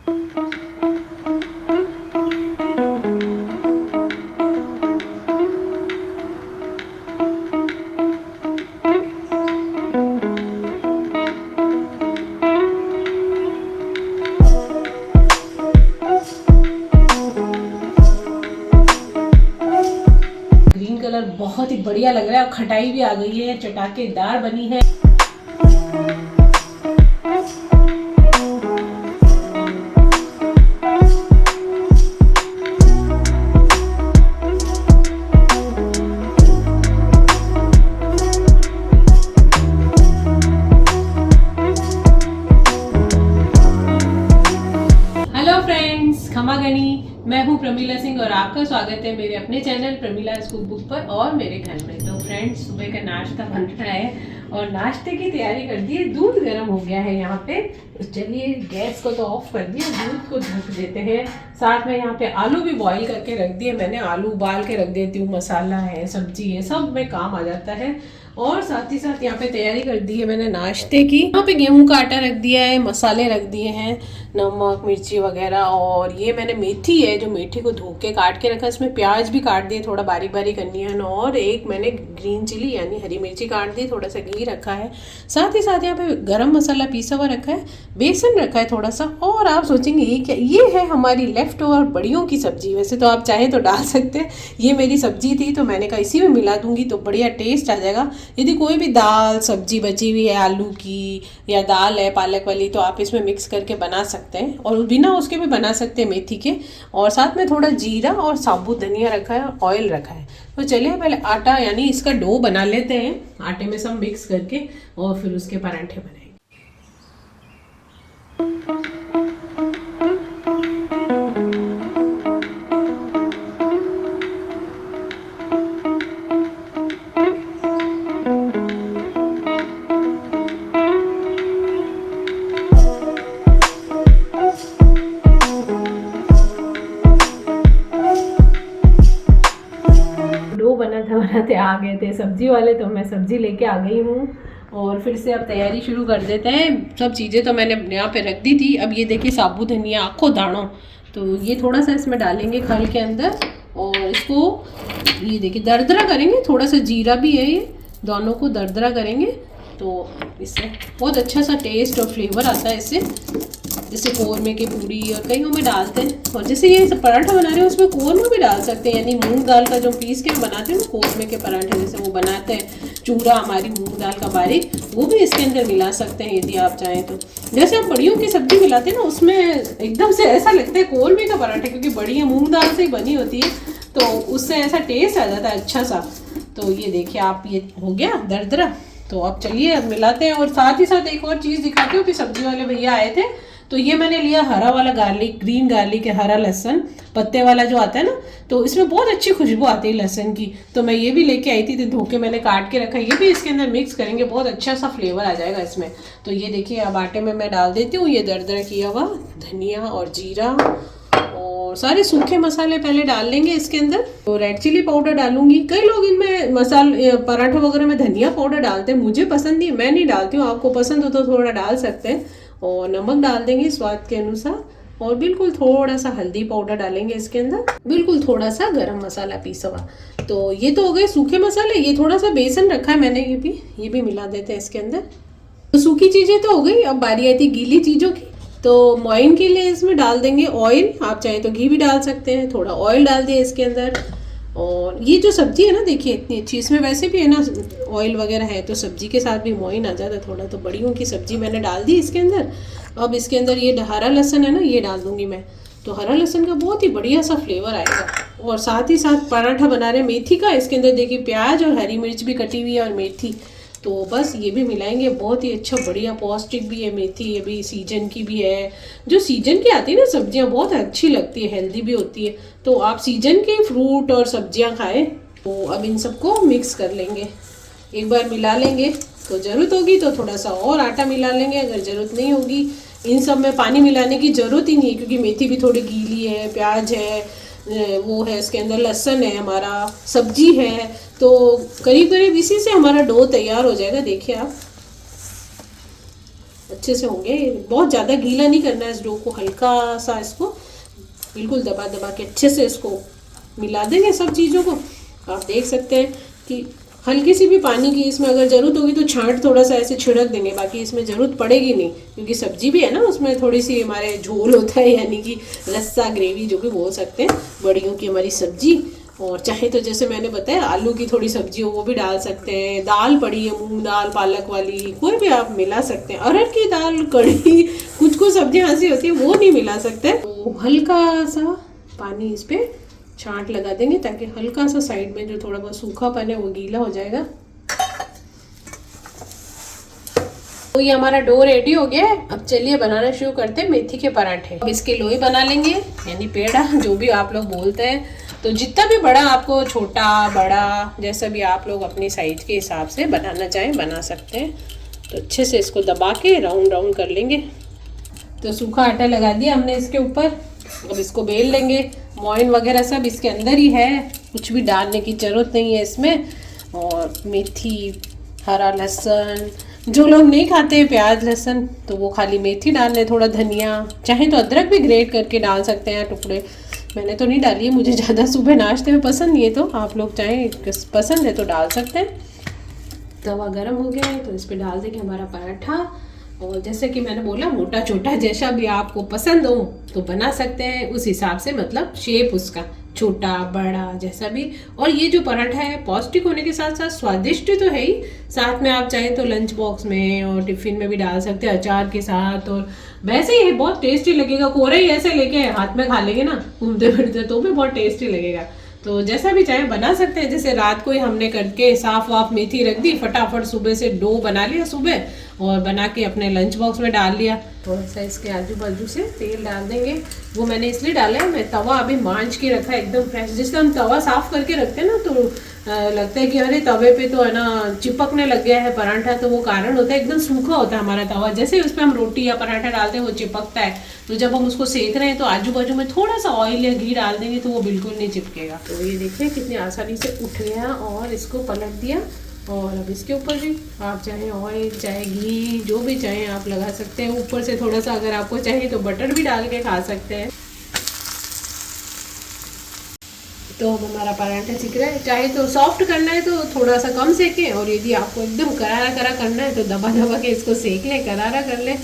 Green colour बहुत ही बढ़िया लग रहा है और खटाई भी आ गई है, चटाकेदार बनी है। हेलो फ्रेंड्स, खमा गनी। मैं हूं प्रमीला सिंह और आपका स्वागत है मेरे अपने चैनल प्रमीला कुक बुक पर और मेरे घर में। तो फ्रेंड्स, सुबह का नाश्ता बन रहा है और नाश्ते की तैयारी कर दी है। दूध गर्म हो गया है यहाँ पे, तो चलिए गैस को तो ऑफ कर दिया, दूध को ढक देते हैं। साथ में यहाँ पे आलू भी बॉईल करके रख दिए मैंने, आलू उबाल के रख देती हूँ, मसाला है, सब्जी है, सब में काम आ जाता है। और साथ ही साथ यहाँ पे तैयारी कर दी है मैंने नाश्ते की। यहाँ पे गेहूं का आटा रख दिया है, मसाले रख दिए हैं, नमक मिर्ची वगैरह। और ये मैंने मेथी है जो मेथी को धो के काट के रखा, इसमें प्याज भी काट दिए, थोड़ा बारीक बारीक अनियन, और एक मैंने ग्रीन चिली यानी हरी मिर्ची काट दी, थोड़ा सा घी रखा है। साथ ही साथ यहाँ पे गरम मसाला पीसा हुआ रखा है, बेसन रखा है थोड़ा सा। और आप सोचेंगे ये क्या, ये है हमारी लेफ्ट ओवर बड़ियों की सब्जी। वैसे तो आप चाहें तो डाल सकते हैं, ये मेरी सब्जी थी तो मैंने कहा इसी में मिला दूंगी तो बढ़िया टेस्ट आ जाएगा। यदि कोई भी दाल सब्जी बची हुई है आलू की या दाल है पालक वाली तो आप इसमें मिक्स करके बना सकते हैं, और बिना उसके भी बना सकते हैं मेथी के। और साथ में थोड़ा जीरा और साबुत धनिया रखा है, ऑयल रखा है। तो चलिए पहले आटा यानी इसका डो बना लेते हैं, आटे में सब मिक्स करके, और फिर उसके परांठे बनाएंगे। बनाते आ गए थे सब्जी वाले, तो मैं सब्जी लेके आ गई हूँ। और फिर से अब तैयारी शुरू कर देते हैं। सब चीज़ें तो मैंने यहाँ पे रख दी थी। अब ये देखिए साबुत धनिया आखो दानों, तो ये थोड़ा सा इसमें डालेंगे खल के अंदर, और इसको ये देखिए दरदरा करेंगे। थोड़ा सा जीरा भी है, ये दोनों को दरदरा करेंगे तो इससे बहुत अच्छा सा टेस्ट और फ्लेवर आता है इससे। जैसे कौरमे की पूरी और कईयों में डालते हैं, और जैसे ये पराठा बना रहे हैं उसमें कौरमा भी डाल सकते हैं, यानी मूंग दाल का जो पीस के हम बनाते हैं ना कौरमे के पराठे जैसे वो बनाते हैं, चूड़ा हमारी मूंग दाल का बारीक, वो भी इसके अंदर मिला सकते हैं यदि आप चाहें तो। जैसे हम बड़ियों की सब्जी मिलाते हैं ना, उसमें एकदम से ऐसा लगता है कौरमे का पराठा, क्योंकि बड़ियाँ मूंग दाल से ही बनी होती है, तो उससे ऐसा टेस्ट आ जाता है अच्छा सा। तो ये देखिए आप, ये हो गया दरदरा। तो अब चलिए अब मिलाते हैं। और साथ ही साथ एक और चीज़ दिखाती हूँ कि सब्जी वाले भैया आए थे, तो ये मैंने लिया हरा वाला गार्लिक, ग्रीन गार्लिक है, हरा लहसुन पत्ते वाला जो आता है ना, तो इसमें बहुत अच्छी खुशबू आती है लहसुन की। तो मैं ये भी लेके आई थी, तो धो के मैंने काट के रखा है, ये भी इसके अंदर मिक्स करेंगे, बहुत अच्छा सा फ्लेवर आ जाएगा इसमें। तो ये देखिए अब आटे में मैं डाल देती हूँ ये दरदरा किया हुआ धनिया और जीरा, और सारे सूखे मसाले पहले डाल लेंगे इसके अंदर। तो रेड चिली पाउडर डालूंगी। कई लोग इनमें मसाले पराठे वगैरह में धनिया पाउडर डालते हैं, मुझे पसंद नहीं, मैं नहीं डालती हूँ, आपको पसंद हो तो थोड़ा डाल सकते हैं। और नमक डाल देंगे स्वाद के अनुसार, और बिल्कुल थोड़ा सा हल्दी पाउडर डालेंगे इसके अंदर, बिल्कुल थोड़ा सा गरम मसाला पीसा हुआ। तो ये तो हो गए सूखे मसाले। ये थोड़ा सा बेसन रखा है मैंने, ये भी मिला देते हैं इसके अंदर। तो सूखी चीज़ें तो हो गई, अब बारी आई थी गीली चीज़ों की। तो मोइन के लिए इसमें डाल देंगे ऑयल, आप चाहे तो घी भी डाल सकते हैं, थोड़ा ऑयल डाल दिया इसके अंदर। और ये जो सब्जी है ना देखिए इतनी अच्छी, इसमें वैसे भी है ना ऑयल वगैरह है, तो सब्जी के साथ भी मोइन आ जाता है थोड़ा। तो बड़ियों की सब्जी मैंने डाल दी इसके अंदर। अब इसके अंदर ये हरा लहसुन है ना, ये डाल दूंगी मैं। तो हरा लहसुन का बहुत ही बढ़िया सा फ्लेवर आएगा। और साथ ही साथ पराठा बना रहे मेथी का, इसके अंदर देखिए प्याज और हरी मिर्च भी कटी हुई है और मेथी, तो बस ये भी मिलाएंगे। बहुत ही अच्छा बढ़िया पौष्टिक भी है मेथी, ये भी सीजन की भी है। जो सीजन की आती है ना सब्जियां बहुत अच्छी लगती है, हेल्दी भी होती है। तो आप सीजन के फ्रूट और सब्जियां खाएं। तो अब इन सबको मिक्स कर लेंगे, एक बार मिला लेंगे। तो ज़रूरत होगी तो थोड़ा सा और आटा मिला लेंगे, अगर ज़रूरत नहीं होगी। इन सब में पानी मिलाने की ज़रूरत ही नहीं है, क्योंकि मेथी भी थोड़ी गीली है, प्याज है, वो है इसके अंदर, लहसुन है, हमारा सब्जी है। तो करीब करीब इसी से हमारा डो तैयार हो जाएगा। देखिए आप, अच्छे से होंगे। बहुत ज़्यादा गीला नहीं करना है इस डो को, हल्का सा इसको बिल्कुल दबा दबा के अच्छे से इसको मिला देंगे सब चीज़ों को। आप देख सकते हैं कि हल्की सी भी पानी की इसमें अगर ज़रूरत होगी तो छांट थोड़ा सा ऐसे छिड़क देंगे, बाकी इसमें ज़रूरत पड़ेगी नहीं, क्योंकि सब्जी भी है ना, उसमें थोड़ी सी हमारे झोल होता है, यानी कि रस्सा ग्रेवी जो कि बोल सकते हैं, बड़ियों की हमारी सब्जी। और चाहे तो जैसे मैंने बताया आलू की थोड़ी सब्जी हो वो भी डाल सकते हैं, दाल पड़ी है मूंग दाल पालक वाली कोई भी आप मिला सकते हैं, अरहर की दाल कड़ी कुछ सब्जियाँ ऐसी होती है वो नहीं मिला सकते। तो हल्का सा पानी इस पर छांट लगा देंगे ताकि हल्का सा साइड में जो थोड़ा बहुत सूखापन है वो गीला हो जाएगा। तो ये हमारा डो रेडी हो गया है। अब चलिए बनाना शुरू करते हैं मेथी के पराठे। अब इसके लोई बना लेंगे, यानी पेड़ा जो भी आप लोग बोलते हैं। तो जितना भी बड़ा आपको, छोटा बड़ा जैसा भी आप लोग अपनी साइज के हिसाब से बनाना चाहें बना सकते हैं। तो अच्छे से इसको दबा के राउंड राउंड कर लेंगे। तो सूखा आटा लगा दिया हमने इसके ऊपर। अब इसको बेल लेंगे। मोइन वगैरह सब इसके अंदर ही है, कुछ भी डालने की ज़रूरत नहीं है इसमें। और मेथी, हरा लहसुन, जो लोग नहीं खाते प्याज लहसुन तो वो खाली मेथी डाल लें, थोड़ा धनिया, चाहे तो अदरक भी ग्रेट करके डाल सकते हैं टुकड़े। मैंने तो नहीं डाली है, मुझे ज़्यादा सुबह नाश्ते में पसंद नहीं है, तो आप लोग चाहें पसंद है तो डाल सकते हैं। तवा गरम हो गया है तो इस पर डाल देंगे हमारा पराठा। और जैसे कि मैंने बोला मोटा छोटा जैसा भी आपको पसंद हो तो बना सकते हैं, उस हिसाब से, मतलब शेप उसका छोटा बड़ा जैसा भी। और ये जो पराठा है पौष्टिक होने के साथ साथ स्वादिष्ट तो है ही, साथ में आप चाहें तो लंच बॉक्स में और टिफिन में भी डाल सकते हैं अचार के साथ। और वैसे ही बहुत टेस्टी लगेगा, कोरे ही ऐसे लेके हाथ में खा लेंगे ना घूमते फिरते तो भी बहुत टेस्टी लगेगा। तो जैसा भी चाहे बना सकते हैं। जैसे रात को ही हमने करके साफ वाफ मेथी रख दी, फटाफट सुबह से डो बना लिया सुबह और बना के अपने लंच बॉक्स में डाल लिया। थोड़ा सा इसके आजू बाजू से तेल डाल देंगे। वो मैंने इसलिए डाला है, मैं तवा अभी मांझ के रखा है एकदम फ्रेश। जिससे हम तवा साफ करके रखते हैं ना तो लगता है कि अरे तवे पे तो है ना चिपकने लग गया है पराठा, तो वो कारण होता है एकदम सूखा होता है हमारा तवा। जैसे उस पर हम रोटी या पराठा डालते हैं वो चिपकता है, तो जब हम उसको सेक रहे हैं तो आजू बाजू में थोड़ा सा ऑयल या घी डाल देंगे तो वो बिल्कुल नहीं चिपकेगा। तो ये देखिए कितनी आसानी से उठ गया और इसको पलट दिया। और अब इसके ऊपर भी आप चाहे ऑयल चाहे घी जो भी चाहें आप लगा सकते हैं। ऊपर से थोड़ा सा अगर आपको चाहिए तो बटर भी डाल के खा सकते हैं। तो अब हमारा पराठा सीख रहा है, चाहे तो सॉफ्ट करना है तो थोड़ा सा कम सेकें, और यदि आपको एकदम करारा करा करना है तो दबा दबा के इसको सेक लें, करारा कर लें,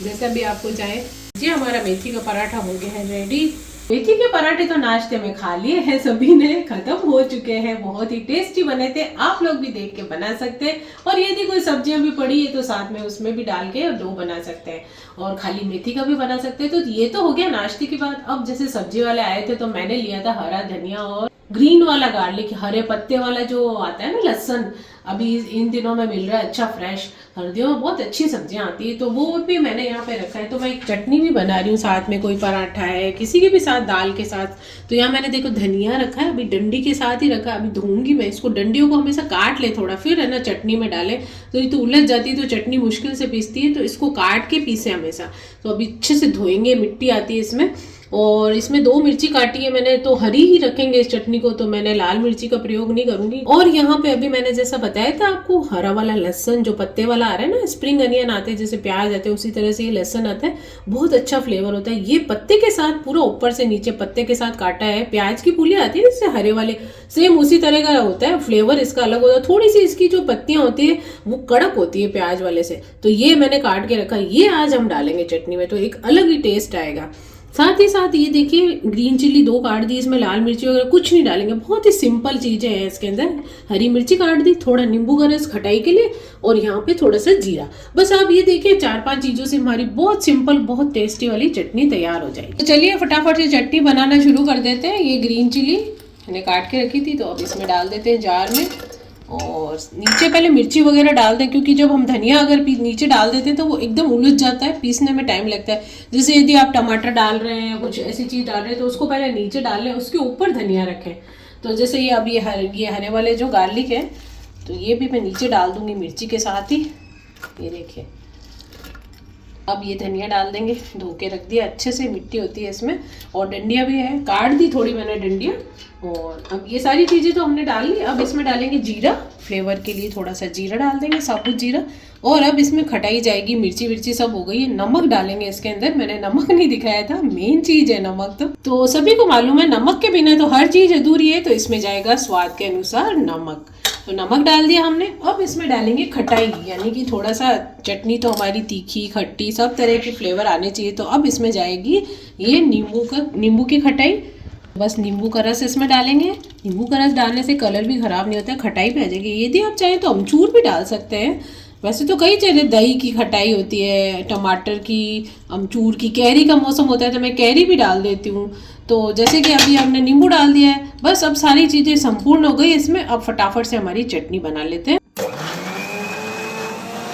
जैसा भी आपको चाहे। जी हमारा मेथी का पराठा हो गया है रेडी। मेथी के पराठे तो नाश्ते में खा लिए हैं सभी ने, खत्म हो चुके हैं, बहुत ही टेस्टी बने थे। आप लोग भी देख के बना सकते हैं। और यदि कोई सब्जियां भी पड़ी है तो साथ में उसमें भी डाल के डो बना सकते हैं, और खाली मेथी का भी बना सकते हैं। तो ये तो हो गया नाश्ते की बात। अब जैसे सब्जी वाले आए थे तो मैंने लिया था हरा धनिया और ग्रीन वाला गार्लिक, हरे पत्ते वाला जो आता है ना लहसुन, अभी इन दिनों में मिल रहा है अच्छा फ्रेश। सर्दियों में बहुत अच्छी सब्जियां आती है, तो वो भी मैंने यहाँ पे रखा है। तो मैं एक चटनी भी बना रही हूँ साथ में, कोई पराठा है किसी के भी साथ दाल के साथ। तो यहाँ मैंने देखो धनिया रखा है, अभी डंडी के साथ ही रखा है। अभी धोऊंगी मैं इसको, डंडियों को हमेशा काट ले थोड़ा, फिर है ना चटनी में डाले, तो ये तो उलझ जाती है तो चटनी मुश्किल से पीसती है, तो इसको काट के पीसे हमेशा। तो अभी अच्छे से धोएंगे, मिट्टी आती है इसमें। और इसमें 2 मिर्ची काटी है मैंने, तो हरी ही रखेंगे इस चटनी को, तो मैंने लाल मिर्ची का प्रयोग नहीं करूंगी। और यहाँ पे अभी मैंने जैसा बताया था आपको, हरा वाला लहसुन जो पत्ते वाला आ रहा है ना, स्प्रिंग अनियन आते हैं जैसे प्याज आते हैं उसी तरह से ये लहसुन आता है, बहुत अच्छा फ्लेवर होता है। ये पत्ते के साथ पूरा ऊपर से नीचे पत्ते के साथ काटा है। प्याज की पूली आती है इससे हरे वाले, सेम उसी तरह का होता है, फ्लेवर इसका अलग होता है। थोड़ी सी इसकी जो पत्तियां होती है वो कड़क होती है प्याज वाले से, तो ये मैंने काट के रखा, ये आज हम डालेंगे चटनी में, तो एक अलग ही टेस्ट आएगा। साथ ही साथ ये देखिए ग्रीन चिल्ली 2 काट दी, इसमें लाल मिर्ची वगैरह कुछ नहीं डालेंगे, बहुत ही सिंपल चीजें हैं इसके अंदर। हरी मिर्ची काट दी, थोड़ा नींबू का रस खटाई के लिए, और यहाँ पे थोड़ा सा जीरा। बस आप ये देखिए 4-5 चीजों से हमारी बहुत सिंपल बहुत टेस्टी वाली चटनी तैयार हो जाएगी। तो चलिए फटाफट से चटनी बनाना शुरू कर देते हैं। ये ग्रीन चिल्ली मैंने काट के रखी थी, तो अब इसमें डाल देते हैं जार में। और नीचे पहले मिर्ची वगैरह डाल दें, क्योंकि जब हम धनिया अगर नीचे डाल देते हैं तो वो एकदम उलझ जाता है, पीसने में टाइम लगता है। जैसे यदि आप टमाटर डाल रहे हैं या कुछ ऐसी चीज़ डाल रहे हैं तो उसको पहले नीचे डाल लें, उसके ऊपर धनिया रखें। तो जैसे ये अब ये हरे वाले जो गार्लिक है तो ये भी मैं नीचे डाल दूंगी मिर्ची के साथ ही। ये देखिए अब ये धनिया डाल देंगे, धो के रख दिया अच्छे से, मिट्टी होती है इसमें। और डंडियाँ भी है, काट दी थोड़ी मैंने डंडियाँ। और अब ये सारी चीज़ें तो हमने डाल ली। अब इसमें डालेंगे जीरा, फ्लेवर के लिए थोड़ा सा जीरा डाल देंगे, साबुत जीरा। और अब इसमें खटाई जाएगी, मिर्ची विर्ची सब हो गई है। नमक डालेंगे इसके अंदर, मैंने नमक नहीं दिखाया था, मेन चीज़ है नमक। तो सभी को मालूम है नमक के बिना तो हर चीज़ अधूरी है, तो इसमें जाएगा स्वाद के अनुसार नमक। तो नमक डाल दिया हमने। अब इसमें डालेंगे खटाई, यानी कि थोड़ा सा चटनी तो हमारी तीखी खट्टी सब तरह के फ्लेवर आने चाहिए। तो अब इसमें जाएगी ये नींबू की खटाई। बस नींबू का रस इसमें डालेंगे। नींबू का रस डालने से कलर भी ख़राब नहीं होता है, खटाई भी आ जाएगी। यदि आप चाहें तो अमचूर भी डाल सकते हैं। वैसे तो कई चीज़ें, दही की खटाई होती है, टमाटर की, अमचूर की, कैरी का मौसम होता है तो मैं कैरी भी डाल देती हूँ। तो जैसे कि अभी हमने नींबू डाल दिया है, बस अब सारी चीज़ें संपूर्ण हो गई इसमें। अब फटाफट से हमारी चटनी बना लेते हैं।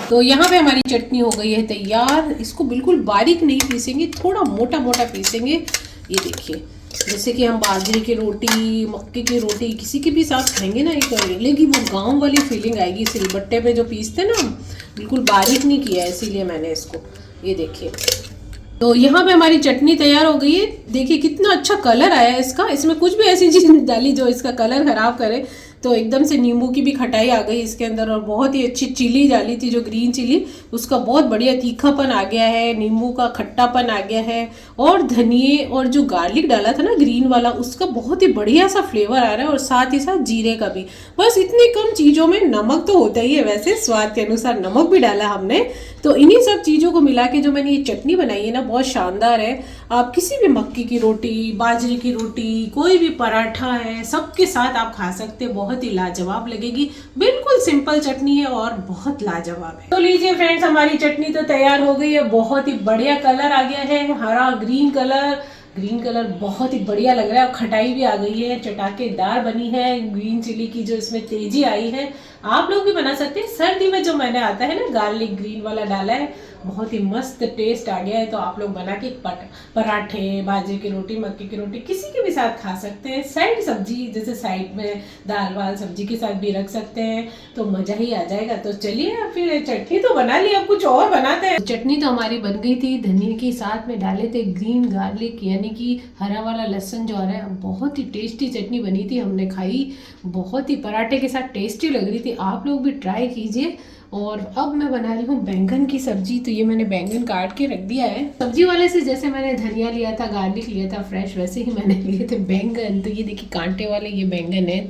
तो यहाँ पे हमारी चटनी हो गई है तैयार। इसको बिल्कुल बारीक नहीं पीसेंगे, थोड़ा मोटा मोटा पीसेंगे। ये देखिए, जैसे कि हम बाजरे की रोटी, मक्के की रोटी किसी के भी साथ खाएंगे ना, एक लेगी वो गांव वाली फीलिंग आएगी। सिलबट्टे पे जो पीसते ना, बिल्कुल बारीक नहीं किया है, इसीलिए मैंने इसको। ये देखिए, तो यहाँ पे हमारी चटनी तैयार हो गई है। देखिए कितना अच्छा कलर आया है इसका। इसमें कुछ भी ऐसी चीज़ डाली जो इसका कलर खराब करे, तो एकदम से नींबू की भी खटाई आ गई इसके अंदर। और बहुत ही अच्छी चिली डाली थी, जो ग्रीन चिली, उसका बहुत बढ़िया तीखापन आ गया है, नींबू का खट्टापन आ गया है। और धनिए और जो गार्लिक डाला था ना ग्रीन वाला, उसका बहुत ही बढ़िया सा फ्लेवर आ रहा है। और साथ ही साथ जीरे का भी। बस इतनी कम चीज़ों में नमक तो होता ही है, वैसे स्वाद के अनुसार नमक भी डाला हमने। तो इन्हीं सब चीज़ों को मिला के जो मैंने ये चटनी बनाई है ना, बहुत शानदार है। आप किसी भी मक्की की रोटी, बाजरे की रोटी, कोई भी पराठा है, सबके साथ आप खा सकते हैं। बहुत ही लाजवाब लगेगी। बिल्कुल सिंपल चटनी है और बहुत लाजवाब है। तो लीजिए फ्रेंड्स, हमारी चटनी तो तैयार हो गई है। बहुत ही बढ़िया कलर आ गया है, हरा ग्रीन कलर। ग्रीन कलर बहुत ही बढ़िया लग रहा है। खटाई भी आ गई है, चटाकेदार बनी है। ग्रीन चिली की जो इसमें तेजी आई है, आप लोग भी बना सकते हैं। सर्दी में जो मैंने आता है ना गार्लिक ग्रीन वाला डाला है, बहुत ही मस्त टेस्ट आ गया है। तो आप लोग बना के पराठे, बाजरे की रोटी, मक्के की रोटी किसी के भी साथ खा सकते हैं। साइड सब्जी, जैसे साइड में दाल वाल सब्जी के साथ भी रख सकते हैं, तो मज़ा ही आ जाएगा। तो चलिए फिर चटनी तो बना ली, अब कुछ और बनाते हैं। चटनी तो हमारी बन गई थी। धनिया के साथ में डाले थे ग्रीन गार्लिक, यानी कि हरा वाला लहसुन जो आ रहा है। बहुत ही टेस्टी चटनी बनी थी, हमने खाई, बहुत ही पराठे के साथ टेस्टी लग रही थी। आप लोग भी ट्राई कीजिए। और अब मैं बना रही हूँ बैंगन की सब्जी। तो ये मैंने बैंगन काट के रख दिया है। सब्जी वाले से जैसे मैंने धनिया लिया था, गार्लिक लिया था फ्रेश, वैसे ही मैंने लिए थे बैंगन। तो ये देखिए कांटे वाले ये बैंगन है।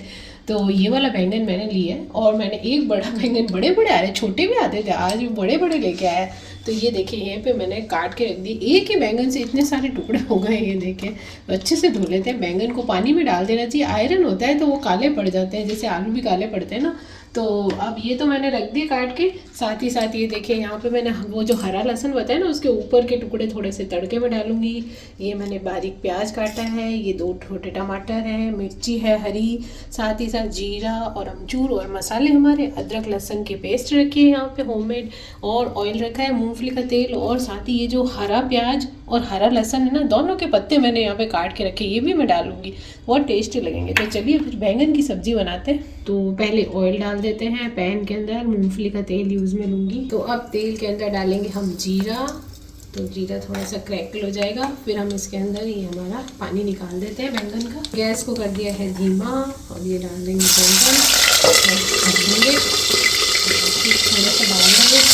तो ये वाला बैंगन मैंने लिया है। और मैंने एक बड़ा बैंगन, बड़े बड़े आ रहे, छोटे भी आते थे, आज भी बड़े बड़े लेके आया। तो ये देखिए यहाँ पे मैंने काट के रख दी। एक ही बैंगन से इतने सारे टुकड़े हो गए। ये देखिए, तो अच्छे से धो लेते हैं। बैंगन को पानी में डाल देना चाहिए, आयरन होता है तो वो काले पड़ जाते हैं, जैसे आलू भी काले पड़ते हैं ना। तो अब ये तो मैंने रख दिए काट के। साथ ही साथ ये देखिए यहाँ पे मैंने वो जो हरा लहसुन बताया ना, उसके ऊपर के टुकड़े थोड़े से तड़के में डालूंगी। ये मैंने बारीक प्याज काटा है, ये 2 छोटे टमाटर हैं, मिर्ची है हरी, साथ ही साथ जीरा और अमचूर और मसाले हमारे, अदरक लहसुन की पेस्ट रखी है यहाँ पे होममेड, और ऑयल रखा है, मूंगफली का तेल। और साथ ही ये जो हरा प्याज और हरा लहसुन है ना, दोनों के पत्ते मैंने यहाँ पे काट के रखे, ये भी मैं डालूंगी, बहुत टेस्टी लगेंगे। तो चलिए फिर बैंगन की सब्जी बनाते हैं। तो पहले ऑयल डाल देते हैं पैन के अंदर। मूंगफली का तेल यूज़ में लूँगी। तो अब तेल के अंदर डालेंगे हम जीरा। तो जीरा थोड़ा सा क्रैकल हो जाएगा, फिर हम इसके अंदर ये हमारा पानी निकाल देते हैं बैंगन का। गैस को कर दिया है धीमा, और ये डाल देंगे बैंगन, थोड़ा सा डाल देंगे।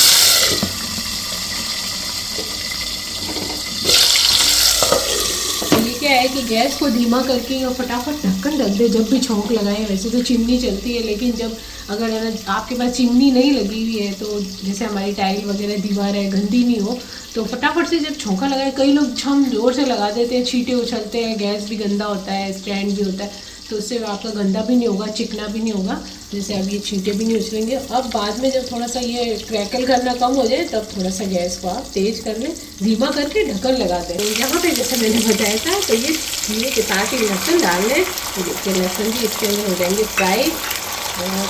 क्या है कि गैस को धीमा करके और फटाफट ढक्कन ढक दे जब भी छौंक लगाएं। वैसे तो चिमनी चलती है, लेकिन जब अगर आपके पास चिमनी नहीं लगी हुई है, तो जैसे हमारी टाइल वगैरह दीवार है गंदी नहीं हो, तो फटाफट से जब छौंका लगाए, कई लोग छम जोर से लगा देते हैं, छींटे उछलते हैं, गैस भी गंदा होता है, स्टैंड भी होता है, तो उससे आपका गंदा भी नहीं होगा, चिकना भी नहीं होगा। जैसे अब ये छींटे भी नहीं उछलेंगे। अब बाद में जब थोड़ा सा ये क्रैकल करना कम हो जाए, तब थोड़ा सा गैस को आप तेज कर लें, धीमा करके ढक्कन लगा दें। तो यहाँ पे जैसे मैंने बताया था, तो ये धीरे के साथ ही लहसुन डाल लें। तो देखिए लहसुन भी इसके अंदर हो जाएंगे फ्राई। और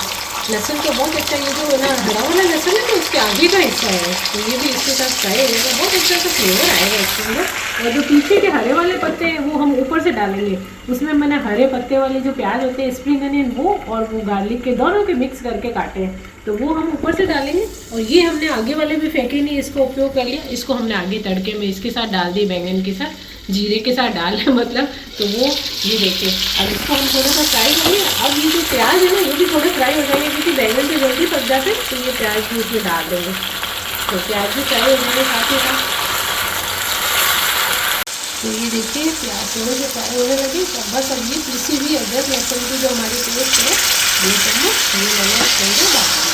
लहसुन तो बहुत अच्छा, ये जो ना हरा वाला लहसुन है तो उसके आगे का हिस्सा है, तो ये भी इसके साथ फ्राई हो जाएगा, बहुत अच्छा सा फ्लेवर आएगा इसके अंदर। और जो पीछे के हरे वाले पत्ते हैं वो हम ऊपर से डालेंगे, उसमें मैंने हरे पत्ते वाले जो प्याज होते हैं स्प्रिंग अनियन वो और वो गार्लिक के दोनों के मिक्स करके काटे हैं, तो वो हम ऊपर से डालेंगे। और ये हमने आगे वाले भी फेंके नहीं, इसको उपयोग कर लिया, इसको हमने आगे तड़के में इसके साथ डाल दी, बैंगन के साथ जीरे के साथ डाल है मतलब। तो वो ये देखिए अब इसको हम थोड़ा सा फ्राई करेंगे। अब ये जो प्याज है ना ये भी थोड़े फ्राई हो जाएंगे क्योंकि बैंगन तो जल्दी पक जाते हैं, तो ये प्याज भी उसमें डाल देंगे, तो प्याज भी फ्राई हो जाएंगे साथ ही साथ। तो ये देखिए प्याज थोड़े से फ्राई होने लगे, तो बस अब ये पिसी हुई अदरक लहसुन की जो हमारी पेस्ट है ये चम्मच ये मैंने इसके अंदर डाल दिया।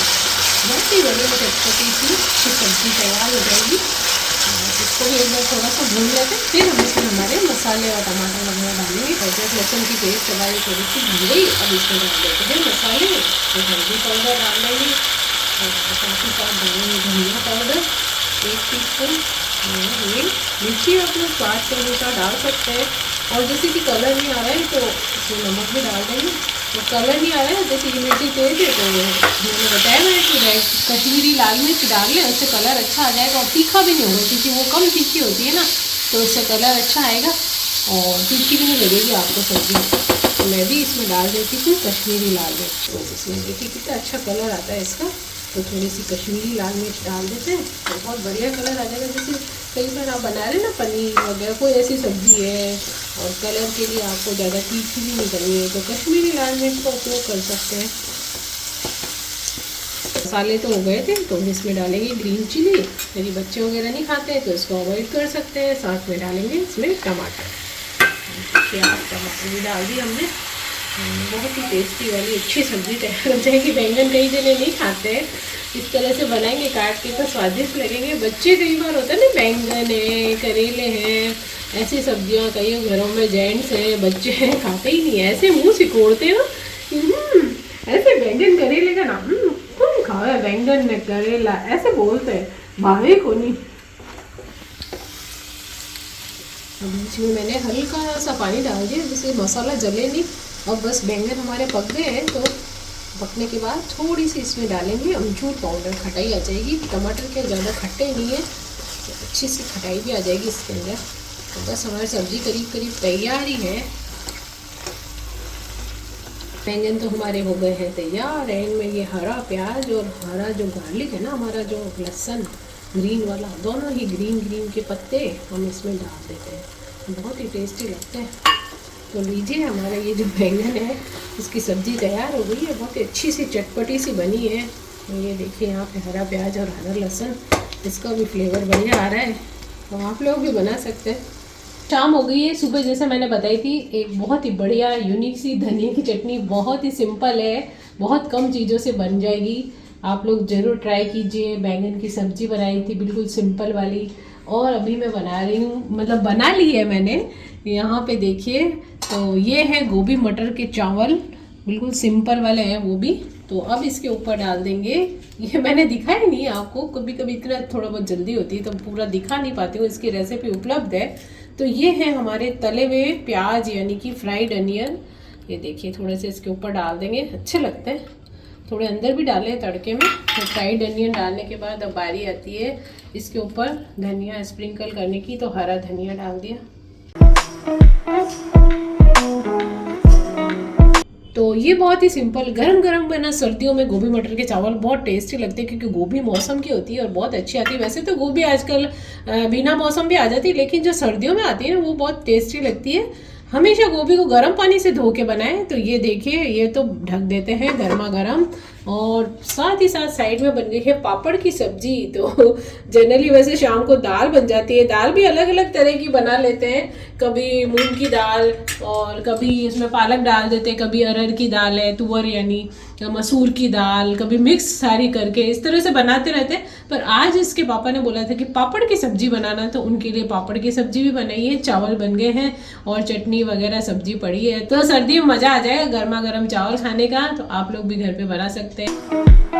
बहुत ही बढ़िया चटपटी सी सब्जी तैयार हो जाएगी। इसको भी एक बार थोड़ा सा भून लेते हैं, फिर हम इसमें हमारे मसाले और टमाटर वगैरह डालेंगे। अदरक लहसुन की पेस्ट हमारी थोड़ी सी भून गई, अब इसमें डाल देते हैं मसाले। तो हल्दी पाउडर डाल देंगे और साथ ही साथ डालेंगे धनिया पाउडर 1 टीस्पून। ये मिर्ची आप लोग स्वाद के अनुसार डाल सकते हैं, और जैसे कि कलर नहीं आ रहा है तो इसमें नमक भी डाल देंगे। तो कलर नहीं आ रहा है, जैसे कि मिर्ची तेज है तो मैंने बताया मैंने कि रेड कश्मीरी लाल मिर्च डाल लें, उससे कलर अच्छा आ जाएगा और तीखा भी नहीं होगा क्योंकि वो कम तीखी होती है ना, तो उससे कलर अच्छा आएगा और तीखी भी नहीं लगेगी आपको सब्जी। तो मैं भी इसमें डाल देती हूँ कश्मीरी लाल मिर्च, तो इसमें देखिए कितना अच्छा कलर आता है इसका। तो थोड़ी सी कश्मीरी लाल मिर्च डाल देते हैं तो बहुत बढ़िया कलर आ जाएगा। जैसे कई बार आप बना रहे हैं ना पनीर वगैरह कोई ऐसी सब्जी है और कलर के लिए आपको ज़्यादा तीखी भी नहीं करनी है, तो कश्मीरी लाल मिर्च का उपयोग कर सकते हैं। मसाले तो हो गए थे, तो इसमें डालेंगे ग्रीन चिली। यदि बच्चे वगैरह नहीं खाते हैं तो इसको अवॉइड कर सकते हैं। साथ में डालेंगे इसमें टमाटर, प्याज टमाटर भी डाल दिया हमने। बहुत ही टेस्टी वाली अच्छी सब्ज़ी तैयार हो जाएगी। बैंगन कई जने नहीं खाते हैं, इस तरह से बनाएंगे काट के तो स्वादिष्ट लगेंगे। बच्चे कई बार होता है ना बैंगन है करेले हैं ऐसी सब्जियां कई घरों में जेंट्स हैं बच्चे हैं खाते ही नहीं है, ऐसे मुंह सिकोड़ते हो ऐसे बैंगन करेले का नाम कौन खावे बैंगन में करेला ऐसे बोलते हैं, भावे को नहीं। इसमें मैंने हल्का सा पानी डाल दिया जिससे मसाला जले नहीं। अब बस बैंगन हमारे पक गए हैं, तो पकने के बाद थोड़ी सी इसमें डालेंगे अमचूर पाउडर, खटाई आ जाएगी। टमाटर के ज़्यादा खट्टे नहीं है तो अच्छी सी खटाई भी आ जाएगी इसके अंदर। तो बस हमारी सब्ज़ी करीब करीब तैयार ही है। बैंगन तो हमारे हो गए हैं तैयार। एंड में ये हरा प्याज और हरा जो गार्लिक है ना हमारा जो लहसुन ग्रीन वाला, दोनों ही ग्रीन के पत्ते हम इसमें डाल देते हैं, बहुत ही टेस्टी लगते हैं। तो लीजिए हमारा ये जो बैंगन है इसकी सब्ज़ी तैयार हो गई है, बहुत ही अच्छी सी चटपटी सी बनी है। तो ये देखिए यहाँ पे हरा प्याज और हरा लहसुन, इसका भी फ्लेवर बढ़िया आ रहा है, तो आप लोग भी बना सकते हैं। शाम हो गई है, सुबह जैसे मैंने बताई थी एक बहुत ही बढ़िया यूनिक सी धनिया की चटनी, बहुत ही सिंपल है, बहुत कम चीज़ों से बन जाएगी। आप लोग ज़रूर ट्राई कीजिए। बैंगन की सब्ज़ी बनाई थी बिल्कुल सिंपल वाली, और अभी मैं बना रही हूँ, मतलब बना ली है मैंने। यहाँ पे देखिए तो ये है गोभी मटर के चावल, बिल्कुल सिंपल वाले हैं वो भी। तो अब इसके ऊपर डाल देंगे, ये मैंने दिखाया नहीं आपको, कभी कभी इतना थोड़ा बहुत जल्दी होती है तो पूरा दिखा नहीं पाती हूँ, इसकी रेसिपी उपलब्ध है। तो ये है हमारे तले हुए प्याज यानी कि फ्राइड अनियन, ये देखिए थोड़े से इसके ऊपर डाल देंगे, अच्छे लगते हैं। थोड़े अंदर भी डालें तड़के में। तो फ्राइड अनियन डालने के बाद अब बारी आती है इसके ऊपर धनिया स्प्रिंकल करने की, तो हरा धनिया डाल दिया। तो ये बहुत ही सिंपल गरम गरम बना सर्दियों में गोभी मटर के चावल बहुत टेस्टी लगते हैं, क्योंकि गोभी मौसम की होती है और बहुत अच्छी आती है। वैसे तो गोभी आजकल बिना मौसम भी आ जाती है, लेकिन जो सर्दियों में आती है ना वो बहुत टेस्टी लगती है। हमेशा गोभी को गर्म पानी से धो के बनाएं। तो ये देखिए ये तो ढक देते हैं गर्मा गर्म, और साथ ही साथ साइड में बन गई है पापड़ की सब्जी। तो जनरली वैसे शाम को दाल बन जाती है, दाल भी अलग अलग तरह की बना लेते हैं, कभी मूंग की दाल और कभी इसमें पालक डाल देते हैं, कभी अरहर की दाल है तुअर यानी मसूर की दाल, कभी मिक्स सारी करके इस तरह से बनाते रहते हैं। पर आज इसके पापा ने बोला था कि पापड़ की सब्जी बनाना, तो उनके लिए पापड़ की सब्जी भी बनाई है, चावल बन गए हैं और चटनी वगैरह सब्जी पड़ी है। तो सर्दी में मज़ा आ जाएगा गर्मा गर्म चावल खाने का, तो आप लोग भी घर पे बना सकते हैं।